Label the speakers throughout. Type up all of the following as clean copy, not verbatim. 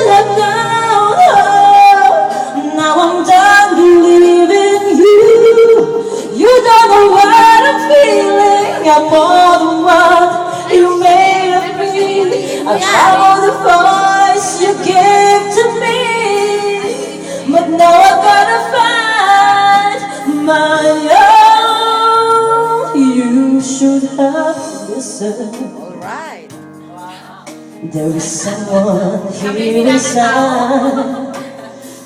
Speaker 1: should have known. Oh, now I'm done believing you. You don't know what I'm feeling. I'm more than what you made of me. I follow the voice you gave to me, but now I gotta find my own. You should have listened.
Speaker 2: Alright. Wow.
Speaker 1: There is someone here inside,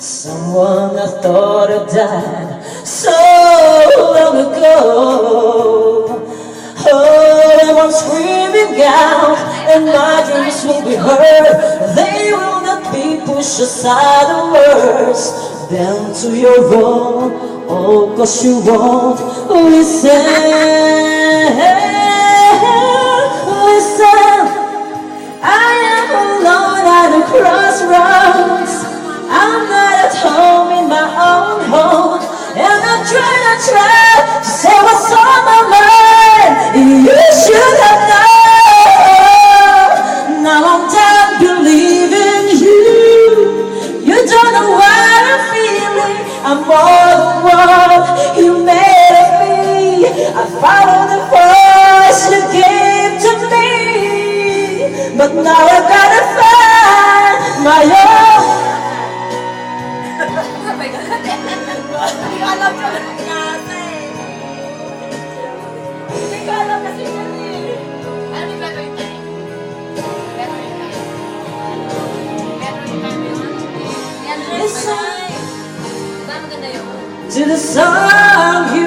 Speaker 1: someone I thought had died so long ago. Oh, and I'm screaming out, and my dreams will be heard. They will not be pushed aside or worse. Bend to your own, oh, 'cause you won't listen. Listen, I am alone at a crossroads. I'm not at home in my own home, and I'm trying to say what's on my mind. You should have known. Now I'm done believing you. You don't know what I'm feeling. I'm more than what you made of me. I follow the voice you gave to me, but now I gotta find my own.
Speaker 2: Sabay ka natin. Hindi ko alam yung nangyari. Hindi ko alam kasi yun eh. Ano yung better time? Better time. Better time yun? Yan, better time. Diba maganda yun?
Speaker 1: To the song you